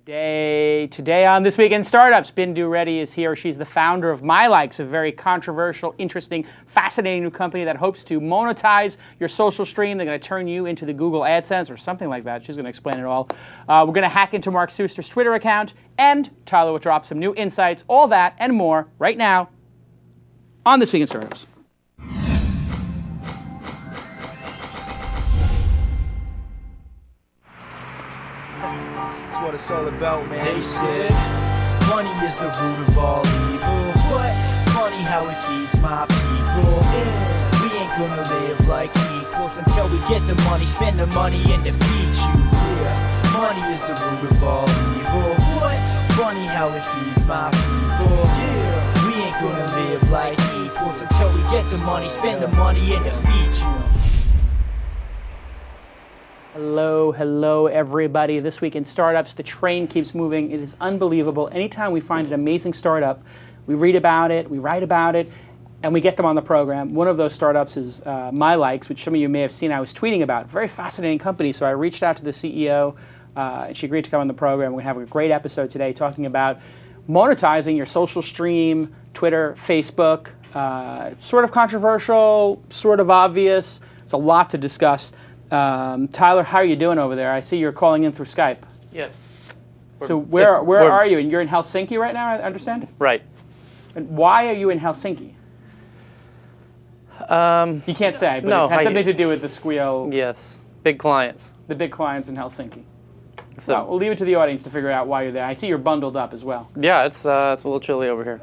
Today on This Week in Startups, Bindu Reddy is here. She's the founder of MyLikes, a very controversial, interesting, fascinating new company that hopes to monetize your social stream. They're going to turn you into the Google AdSense or something like that. She's going to explain it all. We're going to hack into Mark Suster's Twitter account, and Tyler will drop some new insights. All that and more right now on This Week in Startups. That's what it's all about, man. They said money is the root of all evil. What? Funny how it feeds my people. Yeah. We ain't gonna live like equals until we get the money, spend the money, and defeat you. Yeah. Money is the root of all evil. What? Funny how it feeds my people. Yeah. We ain't gonna live like equals until we get the money, spend the money, and defeat you. Hello, everybody. This Week in Startups, the train keeps moving. It is unbelievable. Anytime we find an amazing startup, we read about it, we write about it, and we get them on the program. One of those startups is MyLikes, which some of you may have seen I was tweeting about. Very fascinating company. So I reached out to the CEO, and she agreed to come on the program. We're going to have a great episode today talking about monetizing your social stream, Twitter, Facebook. Sort of controversial, sort of obvious. It's a lot to discuss. Tyler, how are you doing over there? I see you're calling in through Skype. Yes. So where are you? And you're in Helsinki right now, I understand? Right. And why are you in Helsinki? You can't say, but no, it has something to do with the squeal. Yes. Big clients. The big clients in Helsinki. So well, we'll leave it to the audience to figure out why you're there. I see you're bundled up as well. yeah, it's a little chilly over here.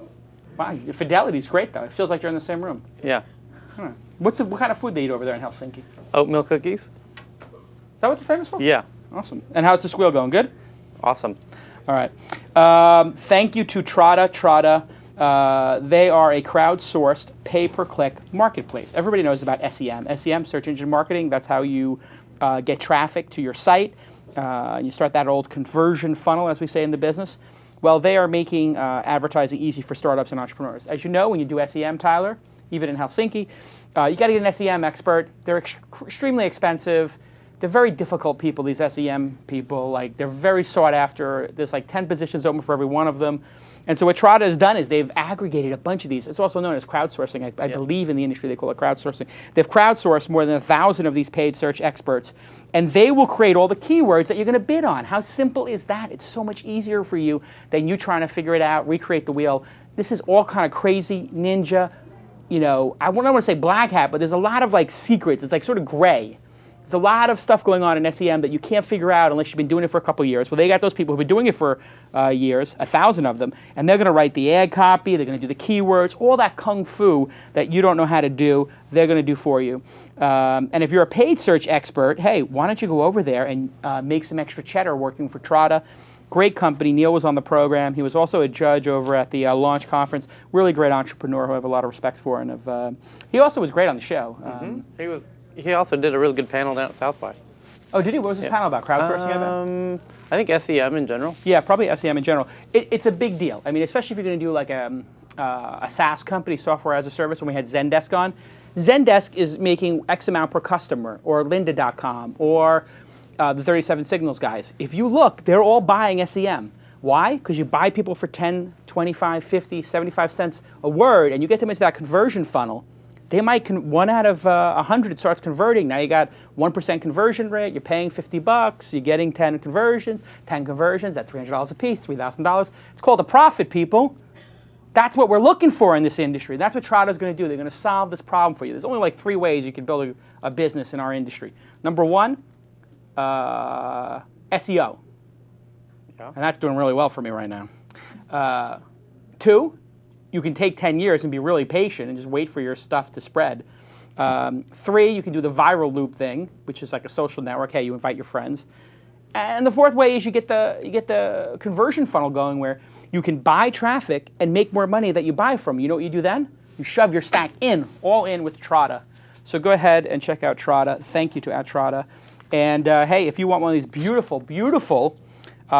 Wow, your fidelity's great though. It feels like you're in the same room. Yeah. Huh. What kind of food they eat over there in Helsinki? Oatmeal cookies. Is that what you're famous for? Yeah. Awesome. And how's the squeal going? Good? Awesome. All right. Thank you to Trada. Trada, they are a crowdsourced, pay-per-click marketplace. Everybody knows about SEM. SEM, search engine marketing, that's how you get traffic to your site. You start that old conversion funnel, as we say in the business. Well, they are making advertising easy for startups and entrepreneurs. As you know, when you do SEM, Tyler, even in Helsinki, you got to get an SEM expert. They're extremely expensive. They're very difficult people, these SEM people. Like, they're very sought after. There's like 10 positions open for every one of them. And so what Trada has done is they've aggregated a bunch of these. It's also known as crowdsourcing. I believe in the industry they call it crowdsourcing. They've crowdsourced more than 1,000 of these paid search experts. And they will create all the keywords that you're going to bid on. How simple is that? It's so much easier for you than you trying to figure it out, recreate the wheel. This is all kind of crazy ninja. You know, I don't want to say black hat, but there's a lot of like secrets. It's like sort of gray. There's a lot of stuff going on in SEM that you can't figure out unless you've been doing it for a couple of years. Well, they got those people who've been doing it for years, 1,000 of them, and they're going to write the ad copy, they're going to do the keywords, all that kung fu that you don't know how to do, they're going to do for you. And if you're a paid search expert, hey, why don't you go over there and make some extra cheddar working for Trada? Great company. Neil was on the program. He was also a judge over at the launch conference. Really great entrepreneur who I have a lot of respect for. And he also was great on the show. He also did a really good panel down at South by. Oh, did he? What was his panel about? Crowdsourcing? I think SEM in general. Yeah, probably SEM in general. It's a big deal. I mean, especially if you're going to do like a SaaS company, software as a service, when we had Zendesk on. Zendesk is making X amount per customer, or lynda.com, or the 37 Signals guys. If you look, they're all buying SEM. Why? Because you buy people for 10, 25, 50, 75 cents a word, and you get them into that conversion funnel. They might, 1 out of 100 starts converting. Now you got 1% conversion rate, you're paying $50, you're getting 10 conversions, that's $300 a piece, $3,000. It's called a profit, people. That's what we're looking for in this industry. That's what Trada's going to do. They're going to solve this problem for you. There's only like 3 ways you can build a business in our industry. Number 1, SEO. Yeah. And that's doing really well for me right now. 2, you can take 10 years and be really patient and just wait for your stuff to spread. 3, you can do the viral loop thing, which is like a social network. Hey, you invite your friends. And the 4th way is you get the conversion funnel going where you can buy traffic and make more money that you buy from. You know what you do then? You shove your stack all in with Trada. So go ahead and check out Trada. Thank you to Trada. And hey, if you want one of these beautiful, beautiful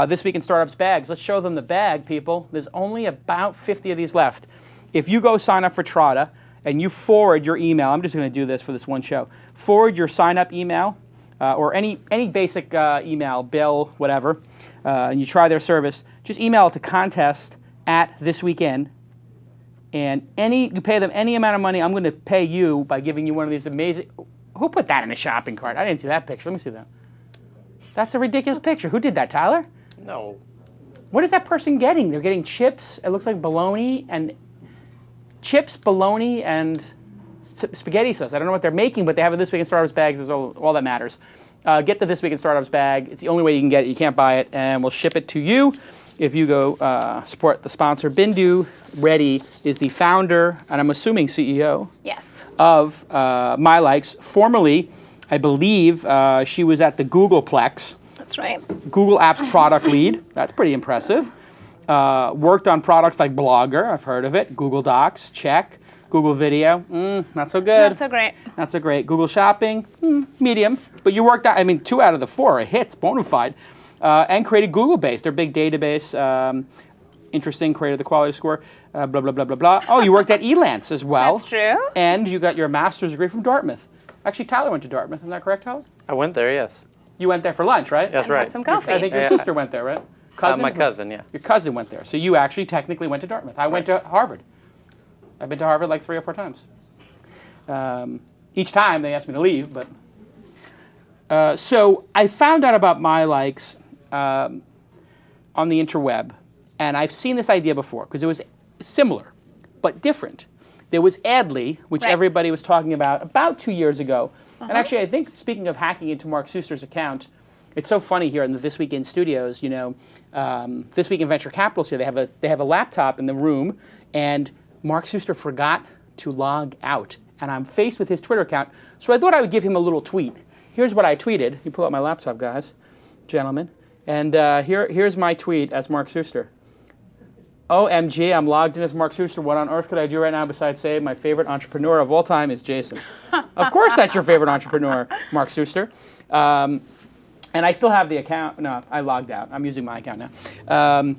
This Week in Startups bags. Let's show them the bag, people. There's only about 50 of these left. If you go sign up for Trada and you forward your email, I'm just going to do this for this one show, forward your sign-up email or any basic email, bill, whatever, and you try their service, just email it to contest@thisweekend. And you pay them any amount of money, I'm going to pay you by giving you one of these amazing... Who put that in a shopping cart? I didn't see that picture. Let me see that. That's a ridiculous picture. Who did that, Tyler? No. What is that person getting? They're getting chips. It looks like bologna and... Chips, bologna, and spaghetti sauce. I don't know what they're making, but they have a This Week in Startups bags. Is all that matters. Get the This Week in Startups bag. It's the only way you can get it. You can't buy it, and we'll ship it to you if you go support the sponsor. Bindu Reddy is the founder, and I'm assuming CEO, Yes. of MyLikes. Formerly, I believe she was at the Googleplex. That's right. Google Apps product lead. That's pretty impressive. Worked on products like Blogger. I've heard of it. Google Docs. Check. Google Video. Not so good. Not so great. Not so great. Google Shopping. Medium. But you worked out, 2 out of the 4 are hits, bona fide. And created Google-based, their big database. Interesting, created the quality score, blah, blah, blah, blah, blah. Oh, you worked at Elance as well. That's true. And you got your master's degree from Dartmouth. Actually, Tyler went to Dartmouth. Isn't that correct, Tyler? I went there, yes. You went there for lunch, right? That's And right. had some coffee. I think your Yeah. sister went there, right? Cousin? My cousin, yeah. Your cousin went there. So you actually technically went to Dartmouth. I went to Harvard. I've been to Harvard like 3 or 4 times. Each time they asked me to leave, but... So I found out about MyLikes on the interweb, and I've seen this idea before, because it was similar, but different. There was Adly, which Right. everybody was talking about 2 years ago. And actually, I think, speaking of hacking into Mark Suster's account, it's so funny here in the This Week in studios, This Week in Venture Capital's here, they have a laptop in the room, and Mark Suster forgot to log out. And I'm faced with his Twitter account, so I thought I would give him a little tweet. Here's what I tweeted. You pull out my laptop, guys, gentlemen. And here's my tweet as Mark Suster. OMG, I'm logged in as Mark Suster. What on earth could I do right now besides say my favorite entrepreneur of all time is Jason? Of course that's your favorite entrepreneur, Mark Suster. And I still have the account. No, I logged out. I'm using my account now.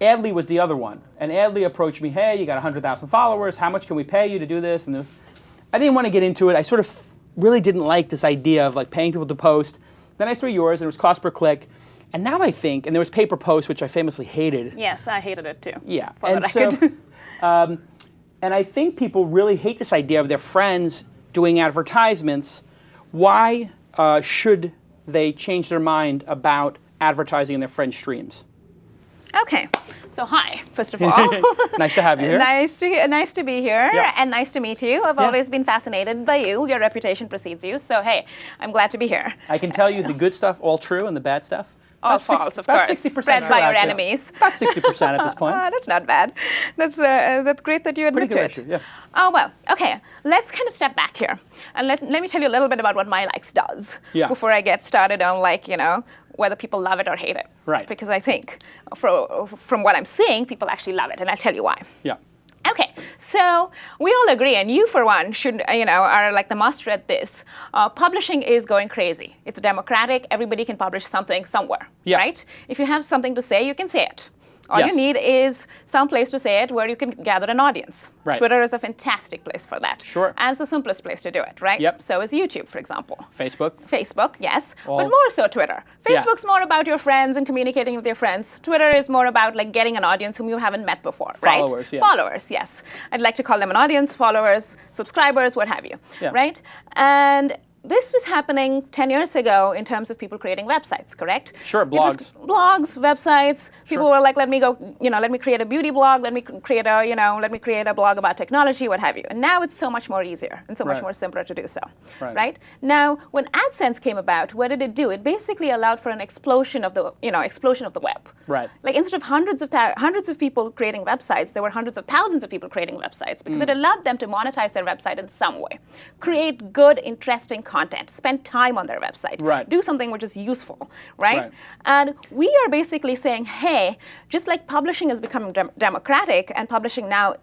Adly was the other one. And Adly approached me, hey, you got 100,000 followers. How much can we pay you to do this? And I didn't want to get into it. I sort of really didn't like this idea of like paying people to post. Then I saw yours, and it was cost per click. And now I think, and there was pay-per-post, which I famously hated. Yes, I hated it too. Yeah. For And the so, record. and I think people really hate this idea of their friends doing advertisements. Why should they change their mind about advertising in their friends' streams? Okay. So hi, first of all. Nice to have you here. Nice to be here, Yeah. and nice to meet you. I've Yeah. always been fascinated by you. Your reputation precedes you. So hey, I'm glad to be here. I can tell you the good stuff all true and the bad stuff All about false, of about course. 60% Spread true, by your actually. enemies. About 60% at this point. That's not bad. That's great that you admit Pretty to good, it. actually, yeah. Oh, well, okay. Let's kind of step back here. And let me tell you a little bit about what MyLikes does Yeah. before I get started on, whether people love it or hate it. Right. Because I think, from what I'm seeing, people actually love it, and I'll tell you why. Yeah. Okay, so we all agree, and you, for one, should are like the master at this. Publishing is going crazy. It's democratic. Everybody can publish something somewhere, Yeah. right? If you have something to say, you can say it. All Yes. you need is some place to say it where you can gather an audience. Right. Twitter is a fantastic place for that. Sure. And it's the simplest place to do it, right? Yep. So is YouTube, for example. Facebook. Facebook, yes, All- but more so Twitter. Yeah. Facebook's more about your friends and communicating with your friends. Twitter is more about getting an audience whom you haven't met before, right? Followers, yeah. Followers, yes. I'd like to call them an audience, followers, subscribers, what have you, Yeah. right? And this was happening 10 years ago in terms of people creating websites, correct? Sure, It was blogs. Blogs, websites. People Sure. were like, let me create a beauty blog, let me create a blog about technology, what have you. And now it's so much more easier and so much Right. more simpler to do so, Right. right? Now, when AdSense came about, what did it do? It basically allowed for an explosion of the web. Right. Like instead of hundreds of people creating websites, there were hundreds of thousands of people creating websites because it allowed them to monetize their website in some way, create good, interesting content, spend time on their website, Right. do something which is useful, right? Right. And we are basically saying, hey, just like publishing is becoming democratic and publishing now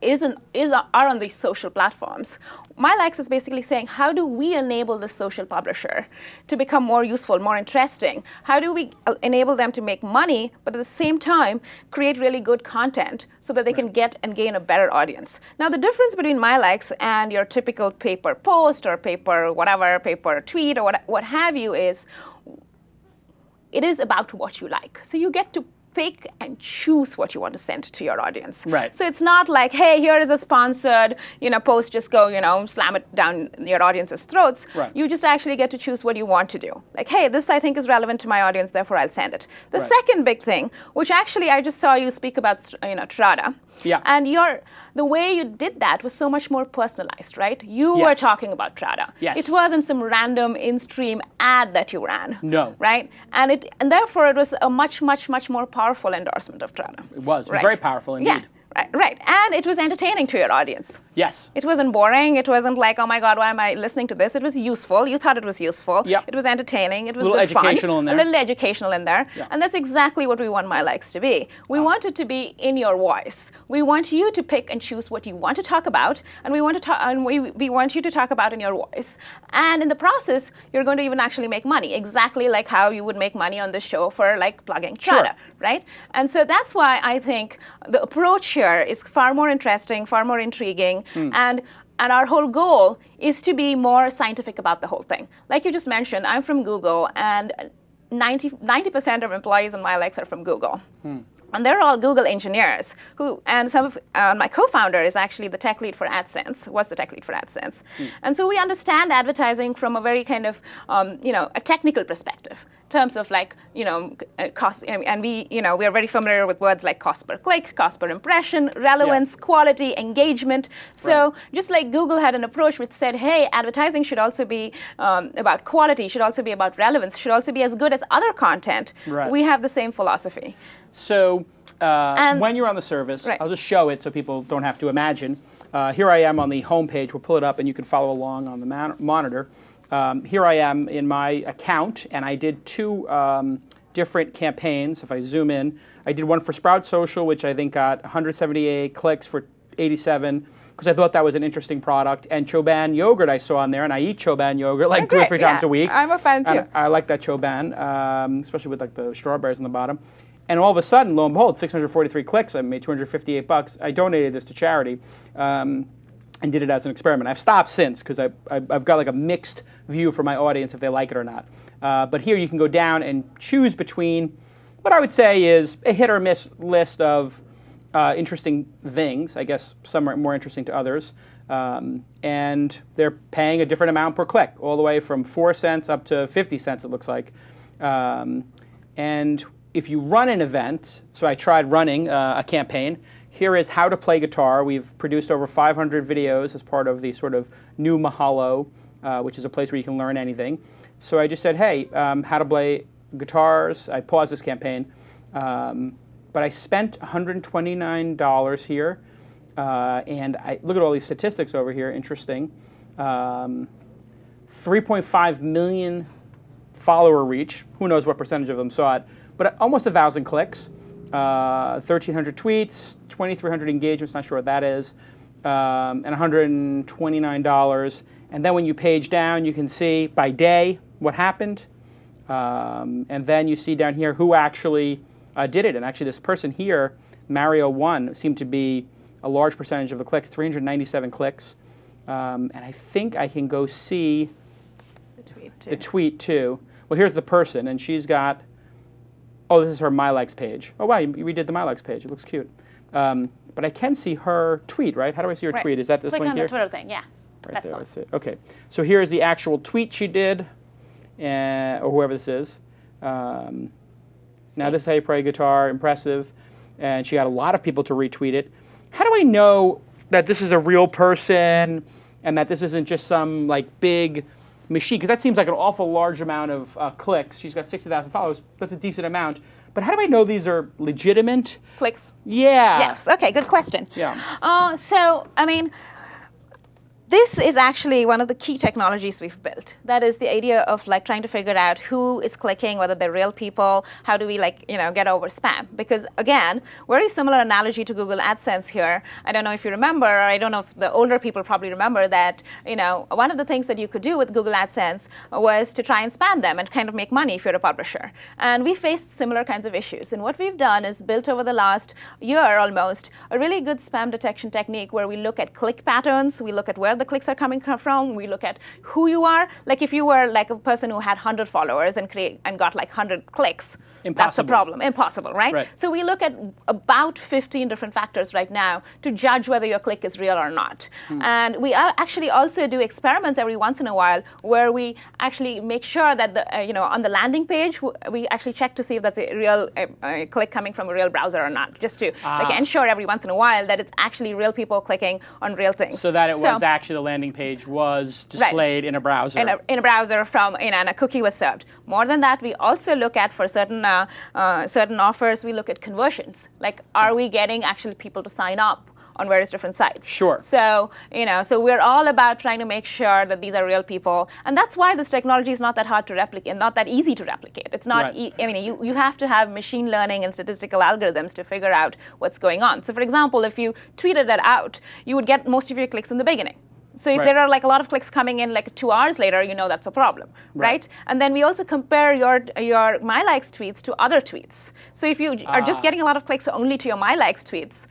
are on these social platforms, MyLikes is basically saying, how do we enable the social publisher to become more useful, more interesting? How do we enable them to make money, but at the same time, create really good content so that they can get and gain a better audience? Now, the difference between MyLikes and your typical paper post or paper tweet or what have you is it is about what you like. So you get to pick and choose what you want to send to your audience. Right. So it's not like, hey, here is a sponsored, post, just go, slam it down your audience's throats. Right. You just actually get to choose what you want to do. Like, hey, this I think is relevant to my audience, therefore I'll send it. The Right. second big thing, which actually I just saw you speak about, Trada. Yeah. And the way you did that was so much more personalized, right? You were Yes. talking about Trada. Yes. It wasn't some random in-stream ad that you ran. No. Right? And therefore it was a much, much, much more powerful endorsement of Trada. It was. It was Right. very powerful indeed. Yeah. Right. And it was entertaining to your audience. Yes. It wasn't boring. It wasn't like, oh my God, why am I listening to this? It was useful. You thought it was useful. Yep. It was entertaining. It was A little good fun. educational in there. A little educational in there. Yeah. And that's exactly what we want MyLikes to be. We want it to be in your voice. We want you to pick and choose what you want to talk about, and we want you to talk about in your voice. And in the process, you're going to even actually make money, exactly like how you would make money on the show for like plugging Sure. Trada, right? And so that's why I think the approach here is far more interesting, far more intriguing, and our whole goal is to be more scientific about the whole thing. Like you just mentioned, I'm from Google, and 90% of employees in MyLikes are from Google. And they're all Google engineers and some of my co-founder is actually the tech lead for AdSense, was the tech lead for AdSense. And so we understand advertising from a very kind of, a technical perspective. In terms of like, cost, and we are very familiar with words like cost per click, cost per impression, relevance, quality, engagement. So just like Google had an approach which said, hey, advertising should also be about quality, should also be about relevance, should also be as good as other content. Right. We have the same philosophy. So when you're on the service, Right. I'll just show it so people don't have to imagine. Here I am on the home page. We'll pull it up and you can follow along on the monitor. Here I am in my account, and I did two different campaigns. If I zoom in, I did one for Sprout Social, which I think got 178 clicks for 87, because I thought that was an interesting product. And Choban yogurt I saw on there, and I eat Choban yogurt like 2 or 3 times a week. I'm a fan too. And I like that Choban, especially with like the strawberries on the bottom. And all of a sudden, lo and behold, 643 clicks. I made $258. I donated this to charity. And did it as an experiment. I've stopped since because I've got like a mixed view for my audience if they like it or not. But here you can go down and choose between what I would say is a hit or miss list of interesting things. I guess some are more interesting to others. And they're paying a different amount per click, all the way from 4 cents up to 50 cents it looks like. And if you run an event, so I tried running a campaign. Here is how to play guitar. We've produced over 500 videos as part of the sort of new Mahalo, which is a place where you can learn anything. So I just said, hey, how to play guitars. I paused this campaign. But I spent $129 here. And I look at all these statistics over here, interesting. 3.5 million follower reach. Who knows what percentage of them saw it. But almost 1,000 clicks. 1,300 tweets, 2,300 engagements, not sure what that is, and $129. And then when you page down, you can see by day what happened. And then you see down here who actually did it. And actually this person here, Mario1, seemed to be a large percentage of the clicks, 397 clicks. And I think I can go see the tweet too. Well, here's the person, and she's got, oh, this is her MyLikes page. Oh, wow, you redid the MyLikes page. It looks cute. But I can see her tweet, right? How do I see her tweet? Is that this Click one on here? the Twitter thing, yeah. Right That's there, all. I see it. Okay, so here's the actual tweet she did, or whoever this is. Now this is how you play guitar, impressive. And she got a lot of people to retweet it. How do I know that this is a real person and that this isn't just some like big machine? Because that seems like an awful large amount of clicks. She's got 60,000 followers. That's a decent amount. But how do I know these are legitimate? Clicks. Yeah. Yes. Okay. Good question. Yeah. So, I mean, this is actually one of the key technologies we've built. That is the idea of like trying to figure out who is clicking, whether they're real people. How do we get over spam? Because again, very similar analogy to Google AdSense here. I don't know if you remember, or I don't know if the older people probably remember that, one of the things that you could do with Google AdSense was to try and spam them and kind of make money if you're a publisher. And we faced similar kinds of issues. And what we've done is built over the last year almost a really good spam detection technique where we look at click patterns, we look at where the clicks are coming from. We look at who you are. Like if you were like a person who had 100 followers and got like 100 clicks, that's a problem. Impossible, right? So we look at about 15 different factors right now to judge whether your click is real or not. And we actually also do experiments every once in a while where we actually make sure that on the landing page we actually check to see if that's a real click coming from a real browser or not, just to ensure every once in a while that it's actually real people clicking on real things. So that it was actually the landing page was displayed in a browser. In a browser and a cookie was served. More than that, we also look at, for certain offers, we look at conversions. Like, are we getting actually people to sign up on various different sites? Sure. So, so we're all about trying to make sure that these are real people. And that's why this technology is not that hard to replicate, not that easy to replicate. It's not, you have to have machine learning and statistical algorithms to figure out what's going on. So for example, if you tweeted that out, you would get most of your clicks in the beginning. So if there are like a lot of clicks coming in like 2 hours later, that's a problem, right? And then we also compare your MyLikes tweets to other tweets. So if you are just getting a lot of clicks only to your MyLikes tweets,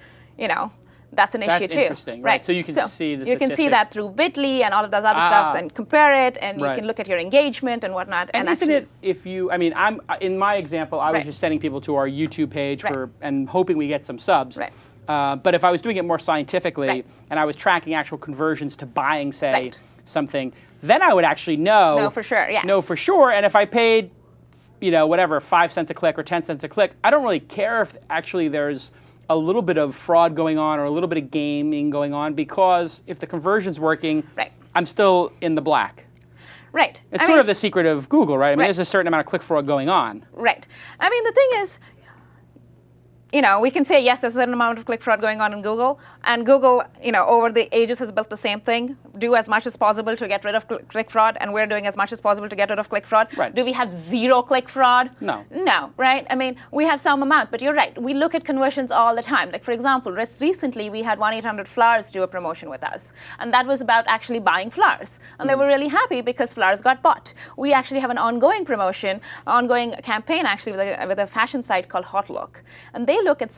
that's an issue too. That's interesting, right? So you can see the statistics. You can see that through Bitly and all of those other stuff and compare it, and you can look at your engagement and whatnot. And isn't it, I'm in my example, I was just sending people to our YouTube page and hoping we get some subs. Right. But if I was doing it more scientifically and I was tracking actual conversions to buying, say, something, then I would actually know. Know for sure, yes. Know for sure. And if I paid, whatever, 5 cents a click or 10 cents a click, I don't really care if actually there's a little bit of fraud going on or a little bit of gaming going on, because if the conversion's working, I'm still in the black. Right. It's sort of the secret of Google, right? I mean, there's a certain amount of click fraud going on. Right. I mean, the thing is, we can say, yes, there's a certain amount of click fraud going on in Google. And Google, over the ages has built the same thing. Do as much as possible to get rid of click fraud. And we're doing as much as possible to get rid of click fraud. Right. Do we have zero click fraud? No. No, right? I mean, we have some amount. But you're right. We look at conversions all the time. Like, for example, recently we had 1-800-Flowers do a promotion with us. And that was about actually buying flowers. And they were really happy because flowers got bought. We actually have an ongoing promotion, ongoing campaign actually with a fashion site called Hot Look. And they look at,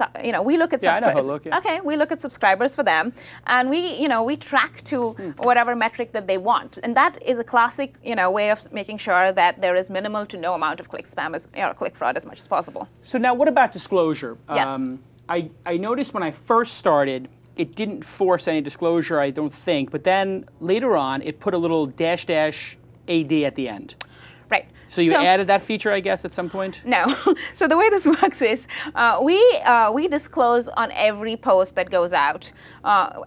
we look at I know Hot Look, Okay, we look at subscribers for them, and we track to whatever metric that they want, and that is a classic, way of making sure that there is minimal to no amount of click spam click fraud as much as possible. So now, what about disclosure? Yes. I noticed when I first started, it didn't force any disclosure, I don't think, but then later on, it put a little --AD at the end. Right. So you added that feature, I guess, at some point? No. So the way this works is we disclose on every post that goes out,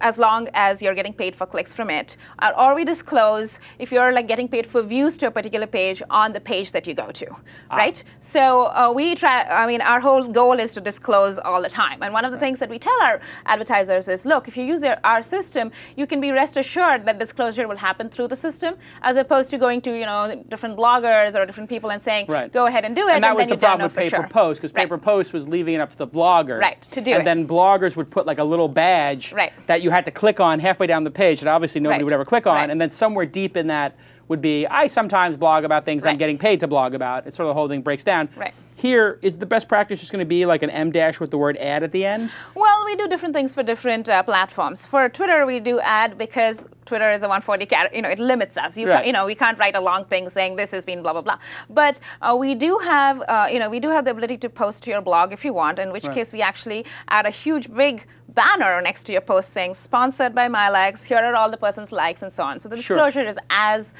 as long as you're getting paid for clicks from it, or we disclose if you're like getting paid for views to a particular page on the page that you go to, right? So we try. I mean, our whole goal is to disclose all the time. And one of the things that we tell our advertisers is, look, if you use our system, you can be rest assured that disclosure will happen through the system, as opposed to going to different bloggers or different people and saying, go ahead and do it. And that was the problem with pay-per-post, because pay-per-post was leaving it up to the blogger. To do it. And then bloggers would put like a little badge that you had to click on halfway down the page that obviously nobody would ever click on. And then somewhere deep in that would be, I sometimes blog about things I'm getting paid to blog about. It's sort of the whole thing breaks down. Here, is the best practice just going to be like an M- with the word ad at the end? Well, we do different things for different platforms. For Twitter, we do ad because Twitter is a 140 character, it limits us. We can't write a long thing saying this has been blah, blah, blah. But we do have, the ability to post to your blog if you want, in which case we actually add a huge, big banner next to your post saying, sponsored by MyLikes, here are all the person's likes, and so on. So the disclosure is as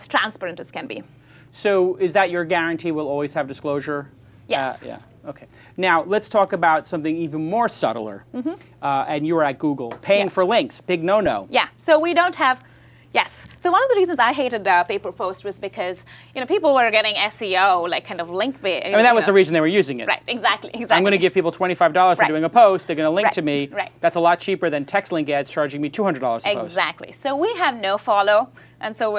transparent as can be. So is that your guarantee we'll always have disclosure? Yes. Yeah. Okay. Now, let's talk about something even more subtler. And you were at Google. Paying for links, big no-no. Yeah. So we don't have... Yes. So one of the reasons I hated pay-per-post was because people were getting SEO, like kind of link-based. I mean, that was the reason they were using it. Right. Exactly. I'm going to give people $25 for doing a post. They're going to link to me. Right. That's a lot cheaper than text link ads charging me $200 a post. Exactly. So we have no follow. And so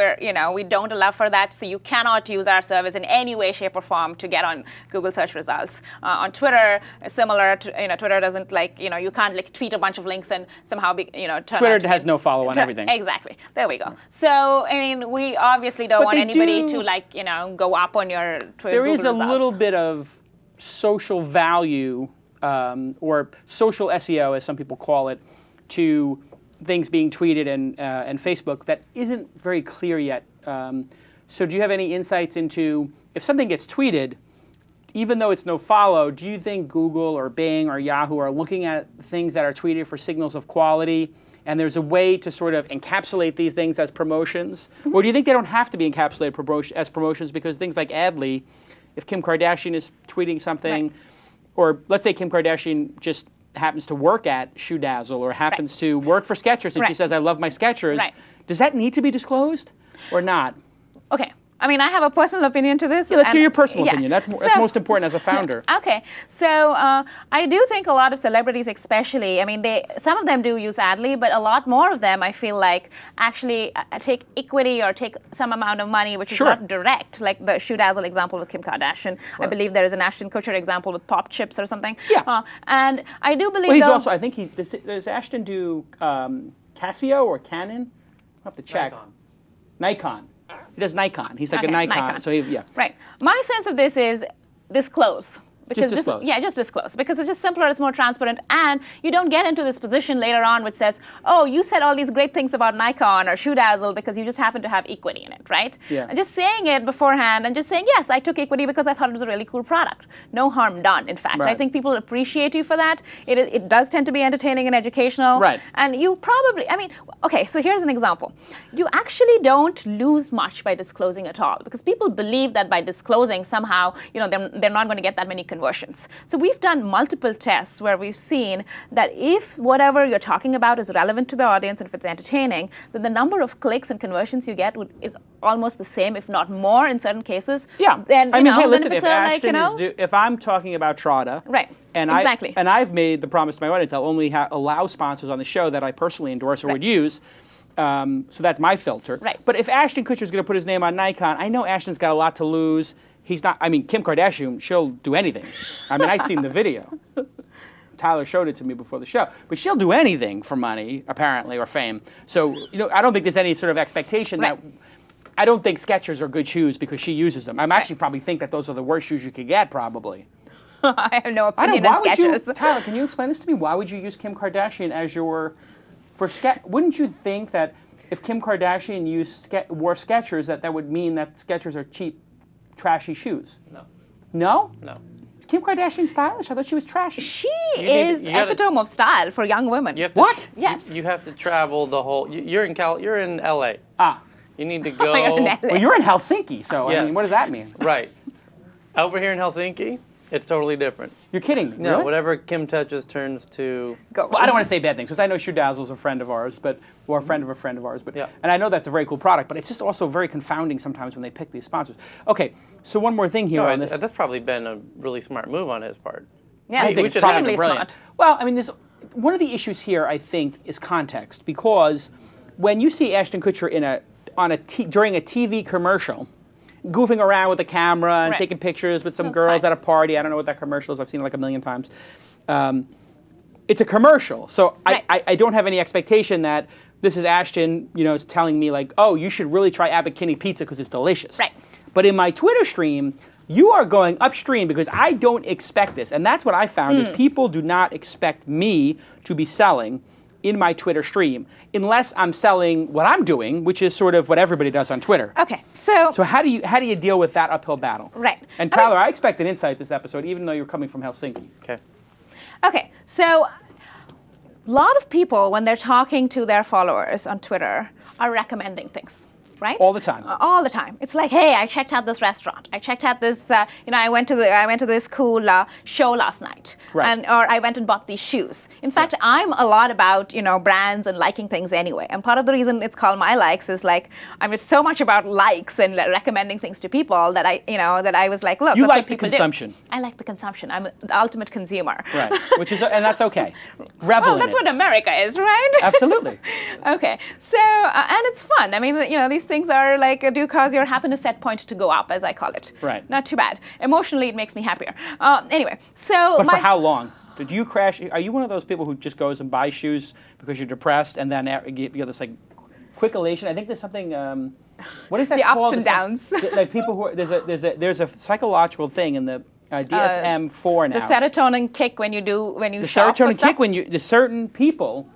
we don't allow for that. So you cannot use our service in any way, shape, or form to get on Google search results. On Twitter, similar to, Twitter doesn't you can't tweet a bunch of links and somehow turn Twitter has no follow on everything. Exactly. There we go. So, we obviously don't want anybody to go up on your Twitter There Google is a results. little bit of social value or social SEO, as some people call it, to things being tweeted and Facebook that isn't very clear yet. So do you have any insights into if something gets tweeted, even though it's no follow, do you think Google or Bing or Yahoo are looking at things that are tweeted for signals of quality, and there's a way to sort of encapsulate these things as promotions? Mm-hmm. Or do you think they don't have to be encapsulated as promotions because things like Adly, if Kim Kardashian is tweeting something, right. Or let's say Kim Kardashian just happens to work at Shoe Dazzle or happens to work for Skechers and she says, I love my Skechers, does that need to be disclosed or not? Okay. I mean, I have a personal opinion to this. Yeah, let's hear your personal opinion. That's most important as a founder. Okay. So I do think a lot of celebrities especially, I mean, some of them do use Adly, but a lot more of them, I feel like, actually take equity or take some amount of money, which is not direct, like the Shoe Dazzle example with Kim Kardashian. Right. I believe there is an Ashton Kutcher example with Pop Chips or something. Yeah. And I do believe he's also, I think does Ashton do Casio or Canon? I'll have to check. Nikon. He does Nikon. He's like a Nikon. So Right. My sense of this is disclose. Because just disclose. Just disclose. Because it's just simpler, it's more transparent, and you don't get into this position later on which says, oh, you said all these great things about Nikon or Shoe Dazzle because you just happen to have equity in it, right? Yeah. And just saying it beforehand and just saying, yes, I took equity because I thought it was a really cool product. No harm done, in fact. Right. I think people appreciate you for that. It does tend to be entertaining and educational. Right. And you probably, I mean, okay, so here's an example. You actually don't lose much by disclosing at all because people believe that by disclosing somehow, they're not going to get that many conversions. So we've done multiple tests where we've seen that if whatever you're talking about is relevant to the audience and if it's entertaining, then the number of clicks and conversions you get is almost the same, if not more in certain cases. Yeah. Then, I mean, hey, listen, if Ashton if I'm talking about Trada, right. And exactly. I've made the promise to my audience, I'll only allow sponsors on the show that I personally endorse or would use. So that's my filter. Right. But if Ashton Kutcher is going to put his name on Nikon, I know Ashton's got a lot to lose. He's not, I mean, Kim Kardashian, she'll do anything. I mean, I've seen the video. Tyler showed it to me before the show. But she'll do anything for money, apparently, or fame. So, I don't think there's any sort of expectation that, I don't think Skechers are good shoes because she uses them. I'm actually probably think that those are the worst shoes you could get, probably. I have no opinion on Skechers. Tyler, can you explain this to me? Why would you use Kim Kardashian as your, wouldn't you think that if Kim Kardashian wore Skechers, that would mean that Skechers are cheap, trashy shoes? No. No? No. Is Kim Kardashian stylish? I thought she was trashy. She is epitome of style for young women. What? Yes. You have to travel the whole. You're in LA. Ah. You need to go. Well, you're in Helsinki, so I mean, what does that mean? Right. Over here in Helsinki, it's totally different. You're kidding me. No, really? whatever Kim touches turns to. Well, I don't want to say bad things because I know Shoe Dazzle's a friend of ours, or a friend of ours, and I know that's a very cool product, but it's just also very confounding sometimes when they pick these sponsors. Okay, so one more thing here on this. That's probably been a really smart move on his part. Yeah, I think it's probably brilliant. Well, I mean, one of the issues here, I think, is context, because when you see Ashton Kutcher during a TV commercial, goofing around with the camera and taking pictures with some girls at a party. I don't know what that commercial is. I've seen it like a million times. It's a commercial. So I don't have any expectation that this is Ashton, is telling me like, oh, you should really try Abbott Kinney pizza because it's delicious. Right. But in my Twitter stream, you are going upstream because I don't expect this. And that's what I found is people do not expect me to be selling in my Twitter stream, unless I'm selling what I'm doing, which is sort of what everybody does on Twitter. Okay, so how do you deal with that uphill battle? Right. And Tyler, I expect an insight this episode, even though you're coming from Helsinki. Okay, so a lot of people, when they're talking to their followers on Twitter, are recommending things. Right? All the time. All the time. It's like, hey, I checked out this restaurant. I checked out this. I went to this cool show last night. Right. Or I went and bought these shoes. In fact, I'm a lot about brands and liking things anyway. And part of the reason it's called MyLikes is like I'm just so much about likes and recommending things to people that I was like, look, you that's like what the people consumption. Do. I like the consumption. I'm the ultimate consumer. Right. And that's okay. Revel well, that's what America is, right? Absolutely. Okay. So and it's fun. I mean, these things are like do cause your happiness set point to go up, as I call it. Right. Not too bad. Emotionally, it makes me happier. Anyway, so. But for how long? Did you crash? Are you one of those people who just goes and buys shoes because you're depressed and then you get this like quick elation? I think there's something. What is that the called? The ups and downs. Like people who there's a psychological thing in the DSM-4 now. The serotonin kick when you the serotonin kick when there's certain people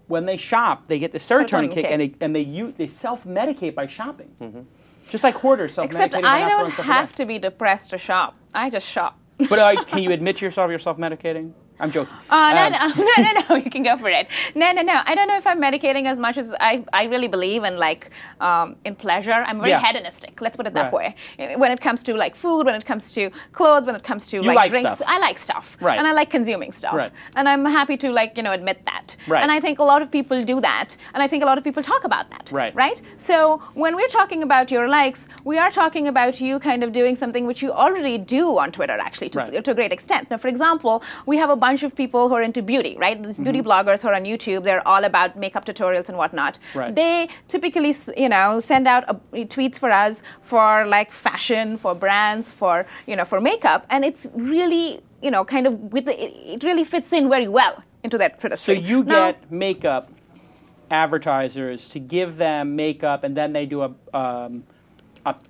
when they shop, they get the serotonin Serotonin kick, kick. and they self-medicate by shopping. Just like hoarders self-medicating Except by I not don't throwing stuff have away. to be depressed to shop. I just shop. But can you admit to yourself you're self-medicating? I'm joking. No, you can go for it. No. I don't know if I'm medicating as much as I really believe in in pleasure. I'm very hedonistic. Let's put it that way. When it comes to like food, when it comes to clothes, when it comes to like drinks, stuff. I like stuff. Right. And I like consuming stuff. Right. And I'm happy to admit that. Right. And I think a lot of people do that. And I think a lot of people talk about that. Right. Right? So when we're talking about your likes, we are talking about you kind of doing something which you already do on Twitter, actually, to a great extent. Now, for example, we have a bunch of people who are into beauty, right? These beauty bloggers who are on YouTube, they're all about makeup tutorials and whatnot. Right. They typically, send out tweets for us for like fashion, for brands, for makeup, and it's really, kind of it really fits in very well into that Twitter So stream. you Now, get makeup advertisers to give them makeup, and then they do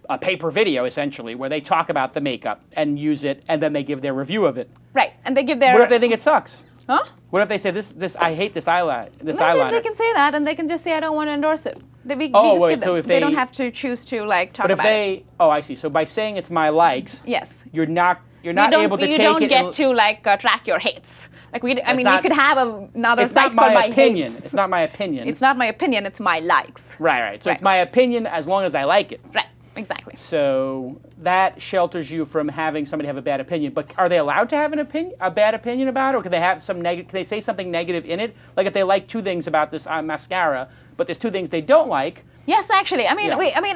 a paper video essentially where they talk about the makeup and use it, and then they give their review of it. right, and they give their... What if they think it sucks? Huh? What if they say this? I hate this eyeliner. This Maybe eyeliner. they can say that, and they can just say, I don't want to endorse it. We Oh, just wait, give them. so if they they- don't have to choose to talk But if about it. they, oh, I see. So by saying it's my likes, Yes. you're not You able to you take don't it. get to track your hates. We not- could have another It's site not called my My opinion. Hates. It's not my opinion. It's not my opinion. It's my likes. Right. So Right. it's my opinion as long as I like it. Right. Exactly. So that shelters you from having somebody have a bad opinion. But are they allowed to have a bad opinion about it, or can they have some negative? Can they say something negative in it? Like if they like two things about this mascara, but there's two things they don't like. Yes, actually. Yeah.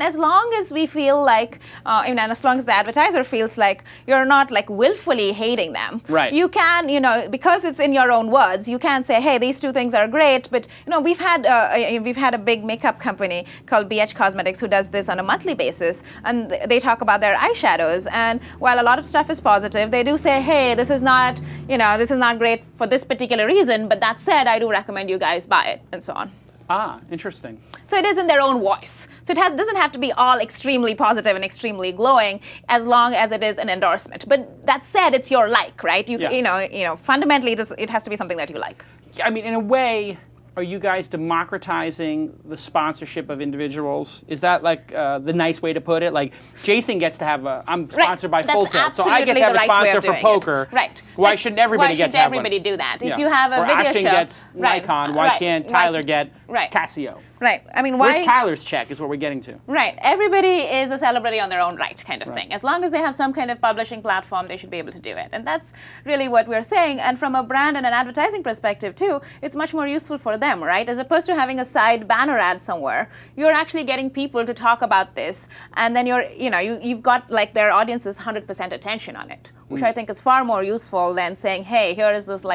As long as we feel like, and as long as the advertiser feels like you're not willfully hating them, Right. You can, because it's in your own words, you can say, hey, these two things are great. But we've had a big makeup company called BH Cosmetics who does this on a monthly basis, and they talk about their eyeshadows. And while a lot of stuff is positive, they do say, hey, this is not great for this particular reason. But that said, I do recommend you guys buy it, and so on. Ah, interesting. So it is in their own voice. So it doesn't have to be all extremely positive and extremely glowing, as long as it is an endorsement. But that said, it's your like, right? Fundamentally, it has to be something that you like. I mean, in a way, are you guys democratizing the sponsorship of individuals? Is that the nice way to put it? Like Jason gets to have I'm sponsored by That's Full Tilt, so I get absolutely to have a the right way sponsor of for doing poker. it. Right. Why shouldn't everybody get to have one? Why shouldn't everybody do that? Yeah. If you have a or video Ashton show, gets right, Nikon. Why right, can't why- Tyler get right. Casio? Right. I mean, why? Where's Tyler's check is what we're getting to. Right. Everybody is a celebrity on their own right, kind of Right. thing. As long as they have some kind of publishing platform, they should be able to do it. And that's really what we're saying. And from a brand and an advertising perspective, too, it's much more useful for them, right? As opposed to having a side banner ad somewhere, you're actually getting people to talk about this. And then you've got their audience's 100% attention on it, which I think is far more useful than saying, hey, here is this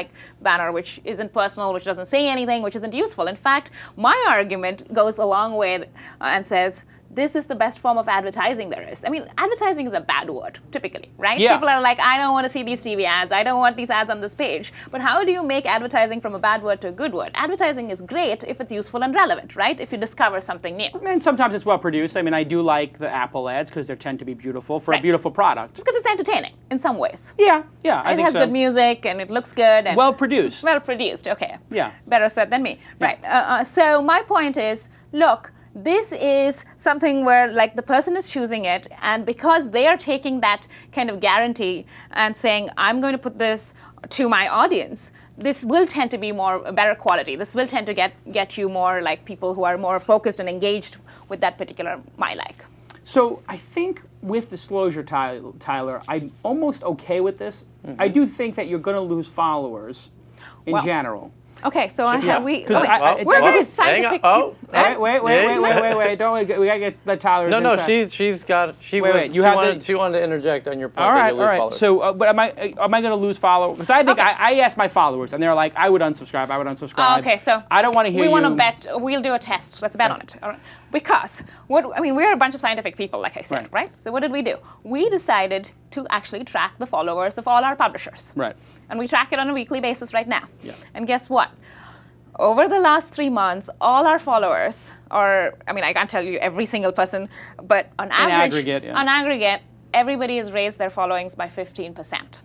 banner which isn't personal, which doesn't say anything, which isn't useful. In fact, my argument goes a long way and says, this is the best form of advertising there is. I mean, advertising is a bad word, typically, right? Yeah. People are like, I don't want to see these TV ads. I don't want these ads on this page. But how do you make advertising from a bad word to a good word? Advertising is great if it's useful and relevant, right? If you discover something new. And sometimes it's well produced. I mean, I do like the Apple ads because they tend to be beautiful for a Right. beautiful product. Because it's entertaining in some ways. Yeah, I It think has so. good music and it looks good. And Well produced. Well produced, okay. Yeah. Better said than me. Right. So my point is, look, this is something where the person is choosing it, and because they are taking that kind of guarantee and saying, I'm going to put this to my audience, this will tend to be better quality. This will tend to get you more people who are more focused and engaged with that particular MyLike. So I think with disclosure, Tyler, I'm almost okay with this. I do think that you're going to lose followers in general. Okay, so Yeah. we 'Cause we're this very is- scientific. Wait! Don't we gotta get the Tyler. No, inside. she wanted to interject on your point. All that right, you all lose right. followers. So, but am I going to lose followers? Because I think I asked my followers, and they're like, I would unsubscribe. Okay, so I don't want to hear we you. want to bet. We'll do a test. Let's bet on it. All right. Because we're a bunch of scientific people, like I said, right? So what did we do? We decided to actually track the followers of all our publishers. Right. And we track it on a weekly basis right now. Yeah. And guess what? Over the last 3 months, all our followers, I can't tell you every single person, but on average, aggregate, yeah. on aggregate, everybody has raised their followings by 15%.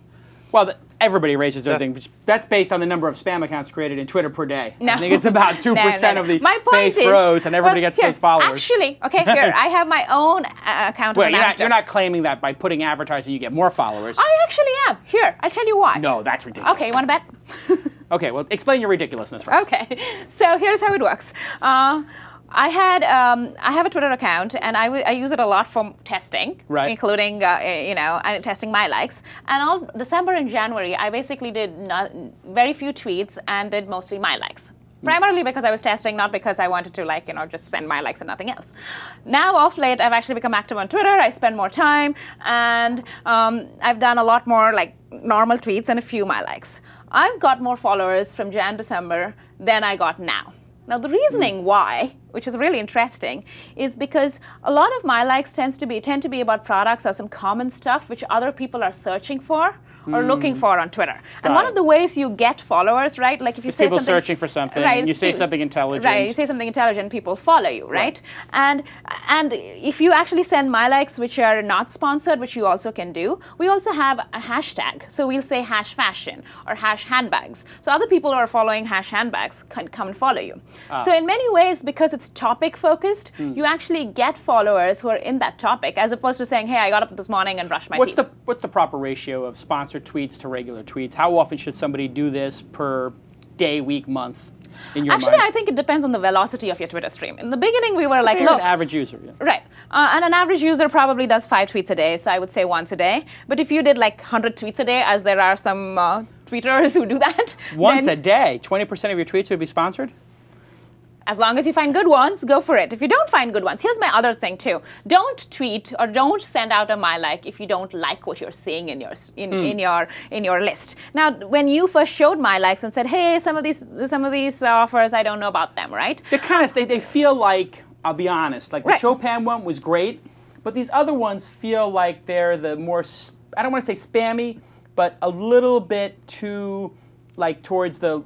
Well, everybody raises their thing. That's based on the number of spam accounts created in Twitter per day. No. I think it's about 2% of the base grows, and everybody gets those followers. Actually, okay, here, I have my own account of an actor. You're not claiming that by putting advertising you get more followers. I actually am. Here, I'll tell you why. No, that's ridiculous. Okay, you want to bet? Okay, well, explain your ridiculousness first. Okay, so here's how it works. I have a Twitter account, and I use it a lot for testing, right, including testing MyLikes. And all December and January, I basically did very few tweets and did mostly MyLikes. Primarily because I was testing, not because I wanted to just send MyLikes and nothing else. Now, off late, I've actually become active on Twitter. I spend more time, and I've done a lot more normal tweets and a few MyLikes. I've got more followers from Jan, December than I got now. Now, the reasoning why, which is really interesting, is because a lot of MyLikes tend to be about products or some common stuff which other people are searching for or looking for on Twitter. And one of the ways you get followers, right? Like if you say people something, searching for something, right, you say something intelligent. Right, you say something intelligent, people follow you, right? And if you actually send MyLikes which are not sponsored, which you also can do, we also have a hashtag. So we'll say hash fashion or hash handbags. So other people who are following hash handbags can come and follow you. So in many ways, because it's topic focused, you actually get followers who are in that topic, as opposed to saying, hey, I got up this morning and brushed my teeth. What's the proper ratio of sponsored tweets to regular tweets? How often should somebody do this per day, week, month? In your Actually, mind? I think it depends on the velocity of your Twitter stream. In the beginning, we were like, you're an average user. Yeah. Right. And an average user probably does 5 tweets a day, so I would say once a day. But if you did 100 tweets a day, as there are some tweeters who do that. Once a day, 20% of your tweets would be sponsored? As long as you find good ones, go for it. If you don't find good ones, here's my other thing too. Don't tweet or don't send out a MyLike if you don't like what you're seeing in your list. Now, when you first showed MyLikes and said, "Hey, some of these offers, I don't know about them," right? They feel like, I'll be honest, the Chopin one was great, but these other ones feel like they're the more, I don't want to say spammy, but a little bit too towards the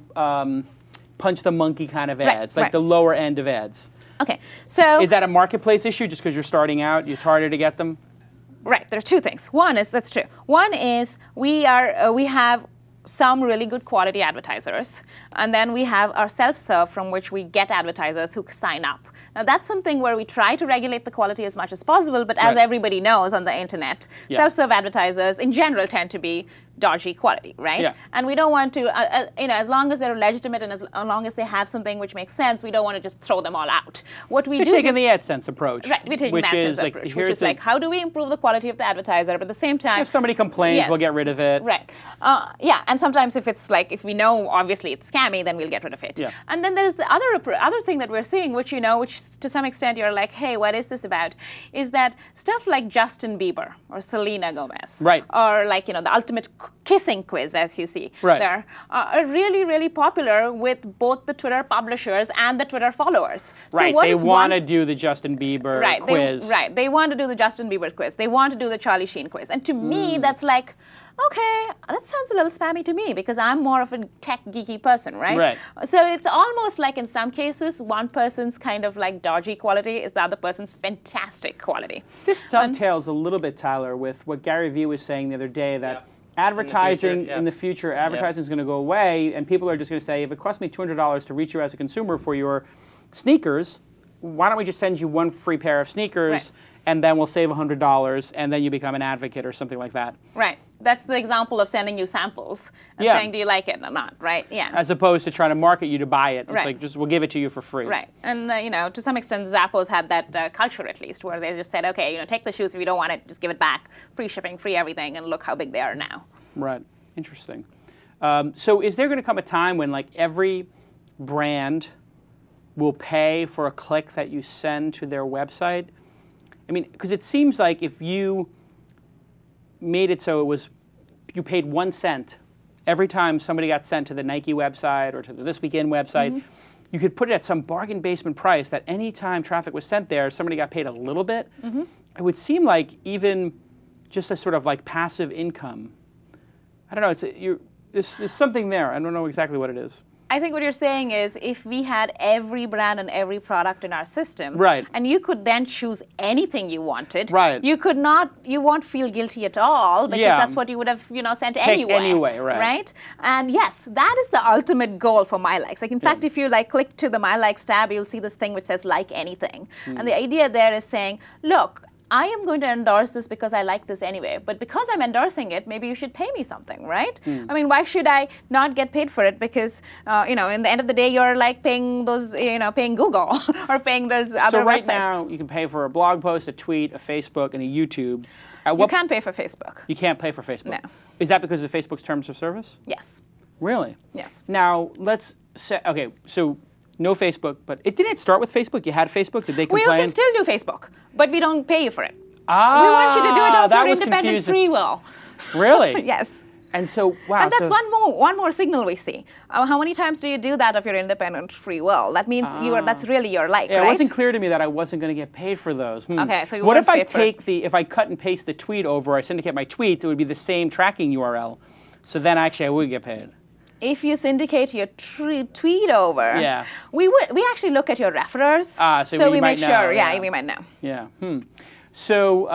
punch the monkey kind of ads, the lower end of ads. Okay, so is that a marketplace issue? Just because you're starting out, it's harder to get them? Right. There are two things. That's true. One is we have some really good quality advertisers, and then we have our self-serve from which we get advertisers who sign up. Now, that's something where we try to regulate the quality as much as possible, but as everybody knows on the internet, self-serve advertisers in general tend to be dodgy quality, right? Yeah. And we don't want to, as long as they're legitimate and as long as they have something which makes sense, we don't want to just throw them all out. What we do, taking the AdSense approach. Right, we're taking the AdSense approach, which is how do we improve the quality of the advertiser, but at the same time, if somebody complains, we'll get rid of it. Right. And sometimes if it's if we know obviously it's scammy, then we'll get rid of it. Yeah. And then there's the other thing that we're seeing, which which to some extent you're like, hey, what is this about? Is that stuff like Justin Bieber or Selena Gomez, right? Or the ultimate kissing quiz, as you see, right, there are really, really popular with both the Twitter publishers and the Twitter followers. Right. So they want to do the Justin Bieber quiz. They want to do the Justin Bieber quiz. They want to do the Charlie Sheen quiz. And to me, that's okay, that sounds a little spammy to me because I'm more of a tech geeky person, right? Right. So it's almost like in some cases, one person's kind of dodgy quality is the other person's fantastic quality. This dovetails a little bit, Tyler, with what Gary Vee was saying the other day, that advertising in the future, advertising is going to go away, and people are just going to say, if it costs me $200 to reach you as a consumer for your sneakers, why don't we just send you one free pair of sneakers, and then we'll save $100, and then you become an advocate or something like that. Right. That's the example of sending you samples and saying, do you like it or not, right? Yeah. As opposed to trying to market you to buy it. It's we'll give it to you for free. Right. And, to some extent, Zappos had that culture, at least, where they just said, okay, take the shoes. If you don't want it, just give it back. Free shipping, free everything, and look how big they are now. Right. Interesting. So is there going to come a time when, every brand will pay for a click that you send to their website? I mean, because it seems like if you made it so you paid 1 cent every time somebody got sent to the Nike website or to the This Week In website, you could put it at some bargain basement price that any time traffic was sent there, somebody got paid a little bit. It would seem like even just a sort of passive income. I don't know. There's something there. I don't know exactly what it is. I think what you're saying is if we had every brand and every product in our system, Right. and you could then choose anything you wanted, Right. you won't feel guilty at all because Yeah. that's what you would have, sent Picked anyway. right. And yes, that is the ultimate goal for MyLikes. Like in fact, if you click to the MyLikes tab, you'll see this thing which says like anything. And the idea there is saying, look, I am going to endorse this because I like this anyway. But because I'm endorsing it, maybe you should pay me something, right? I mean, why should I not get paid for it? Because, in the end of the day, you're paying those, paying Google or paying those other So right websites. now, you can pay for a blog post, a tweet, a Facebook, and a YouTube. You can't pay for Facebook. You can't pay for Facebook? No. Is that because of Facebook's terms of service? Yes. Really? Yes. Now, let's say, okay, so no Facebook, but didn't it start with Facebook? You had Facebook? Did they complain? We can still do Facebook, but we don't pay you for it. Ah, we want you to do it of that your was independent confusing. free will. Really? Yes. And so, wow. And that's so, one more signal we see. How many times do you do that of your independent free will? That means that's really your like, yeah, right? it wasn't clear to me that I wasn't going to get paid for those. Okay, so you what weren't if I paid for it. if I cut and paste the tweet over, I syndicate my tweets, it would be the same tracking URL. So then actually I would get paid. If you syndicate your tweet over, Yeah. we actually look at your referrers. So we make might know, sure, yeah. we might know. Yeah. So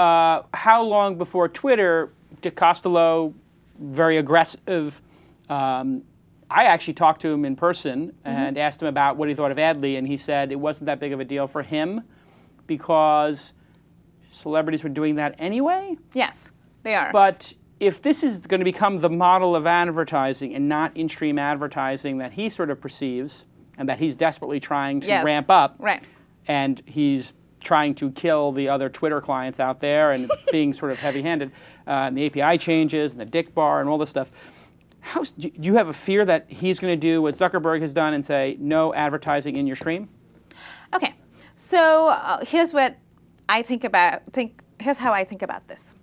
how long before Twitter, DeCostello, very aggressive, I actually talked to him in person and asked him about what he thought of Adley, and he said it wasn't that big of a deal for him because celebrities were doing that anyway. Yes, they are. But if this is going to become the model of advertising and not in-stream advertising that he sort of perceives and that he's desperately trying to ramp up, right. and he's trying to kill the other Twitter clients out there, and it's being sort of heavy-handed, and the API changes, and the dick bar, and all this stuff. Do you have a fear that he's going to do what Zuckerberg has done and say, no advertising in your stream? Okay, so here's what I think about. Here's how I think about this.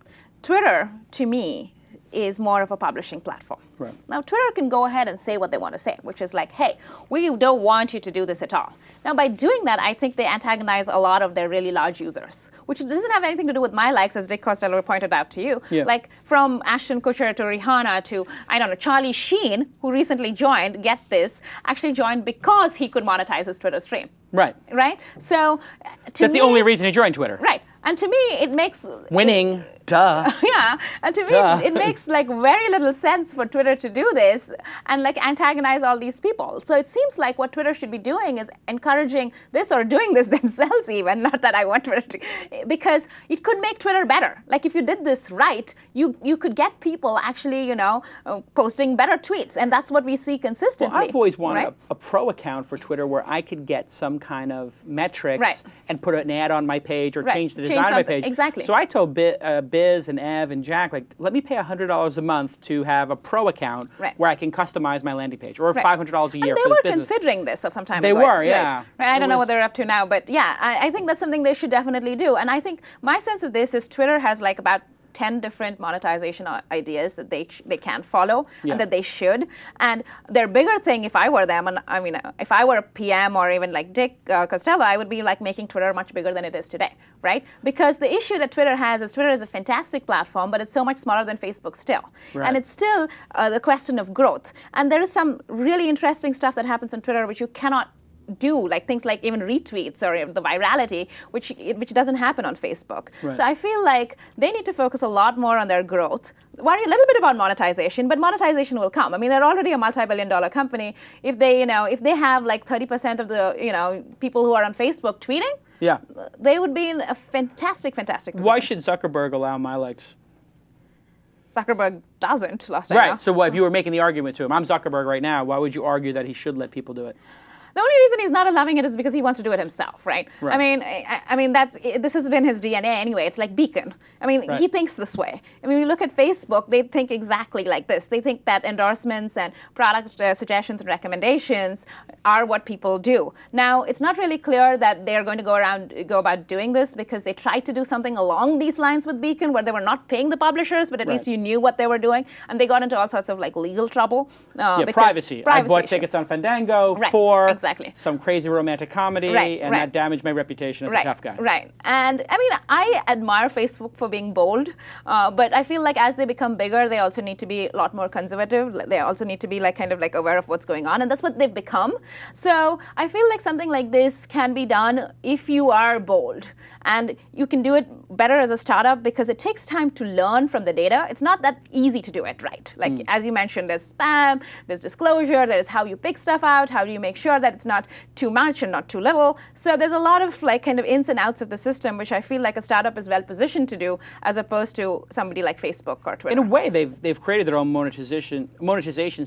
Twitter, to me, is more of a publishing platform. Right. Now, Twitter can go ahead and say what they want to say, which is like, hey, we don't want you to do this at all. Now, by doing that, I think they antagonize a lot of their really large users, which doesn't have anything to do with MyLikes, as Dick Costello pointed out to you. Yeah. Like from Ashton Kutcher to Rihanna to, I don't know, Charlie Sheen, who recently joined, get this, actually joined because he could monetize his Twitter stream. Right. Right? So, That's the only reason he joined Twitter. Right. And to me, it makes... Winning. Duh. Yeah, and to me, it makes very little sense for Twitter to do this and antagonize all these people. So it seems like what Twitter should be doing is encouraging this or doing this themselves even, not that I want Twitter to, because it could make Twitter better. Like if you did this right, you could get people actually, posting better tweets, and that's what we see consistently. Well, I've always wanted right? a pro account for Twitter where I could get some kind of metrics Right. and put an ad on my page or Right. change the Change design of my something. page. Exactly. So I told Biz and Ev and Jack, let me pay $100 a month to have a pro account Right. where I can customize my landing page, or Right. $500 a year and for this they were business. considering this some time They ago. were, yeah. Right. I don't know was- what they're up to now, but yeah, I think that's something they should definitely do. And I think my sense of this is Twitter has about 10 different monetization ideas that they can follow and that they should. And their bigger thing, if I were them, and I mean, if I were a PM or even like Dick Costello, I would be making Twitter much bigger than it is today, right? Because the issue that Twitter has is Twitter is a fantastic platform, but it's so much smaller than Facebook still. Right. And it's still the question of growth. And there is some really interesting stuff that happens on Twitter which you cannot do, things like even retweets or the virality, which doesn't happen on Facebook. Right. So I feel like they need to focus a lot more on their growth. Worry a little bit about monetization, but monetization will come. I mean, they're already a multi-billion-dollar company. If they, if they have 30% of the, people who are on Facebook tweeting, Yeah. they would be in a fantastic position. Why should Zuckerberg allow MyLikes? Zuckerberg doesn't, last I know. Right. So if you were making the argument to him, I'm Zuckerberg right now, why would you argue that he should let people do it? The only reason he's not allowing it is because he wants to do it himself, right? Right. I mean, this has been his DNA anyway. It's like Beacon. I mean, Right. he thinks this way. I mean, you look at Facebook, they think exactly like this. They think that endorsements and product suggestions and recommendations are what people do. Now, it's not really clear that they're going to go about doing this because they tried to do something along these lines with Beacon where they were not paying the publishers, but at least you knew what they were doing, and they got into all sorts of legal trouble. Yeah, because privacy. I bought issue. tickets on Fandango Right, for exactly. Exactly. some crazy romantic comedy, Right, and right. that damaged my reputation as a tough guy. Right. And I mean, I admire Facebook for being bold, but I feel like as they become bigger, they also need to be a lot more conservative. They also need to be like kind of like aware of what's going on, and that's what they've become. So I feel like something like this can be done if you are bold. And you can do it better as a startup because it takes time to learn from the data. It's not that easy to do it right. Like, as you mentioned, there's spam, there's disclosure, there's how you pick stuff out, how do you make sure that it's not too much and not too little. So there's a lot of like kind of ins and outs of the system, which I feel like a startup is well positioned to do as opposed to somebody like Facebook or Twitter. In a way, they've created their own monetization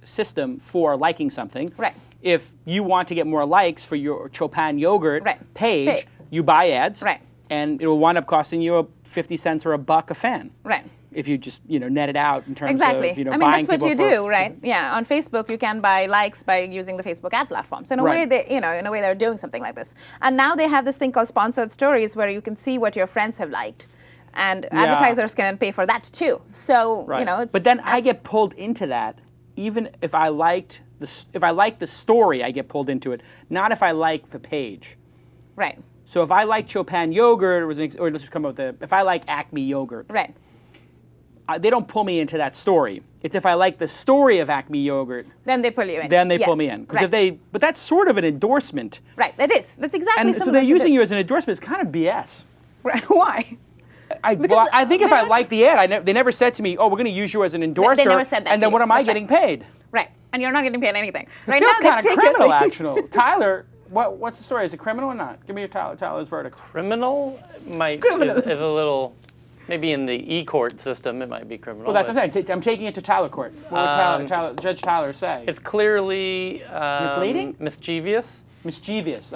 system for liking something. Right. If you want to get more likes for your Chopin yogurt page, you buy ads, and it will wind up costing you 50 cents or $1 a fan. Right. If you just net it out in terms exactly. of I mean, buying that's what people you do, right? Yeah. On Facebook, you can buy likes by using the Facebook ad platform. So in a way, they're doing something like this. And now they have this thing called sponsored stories, where you can see what your friends have liked, and advertisers can pay for that too. So it's. But then I get pulled into that, even if I liked the story, I get pulled into it. Not if I like the page. Right. So if I like Chopin yogurt, or let's come up with if I like Acme yogurt, right, they don't pull me into that story. It's if I like the story of Acme yogurt, then they pull you in. Then they pull me in, because but that's sort of an endorsement. Right, that is. That's exactly. And so they're using you as an endorsement. It's kind of BS. Right. Why? I think if I like the ad, they never said to me, "Oh, we're going to use you as an endorser." They never said that. And then what am I getting paid? Right, and you're not getting paid anything. It feels kind of criminal, actually. Tyler. What's the story? Is it criminal or not? Give me your Tyler's verdict. Criminal is a little, maybe in the e-court system it might be criminal. Well, that's what I'm saying. I'm taking it to Tyler court. What would Judge Tyler say? It's clearly misleading? Mischievous. Mischievous,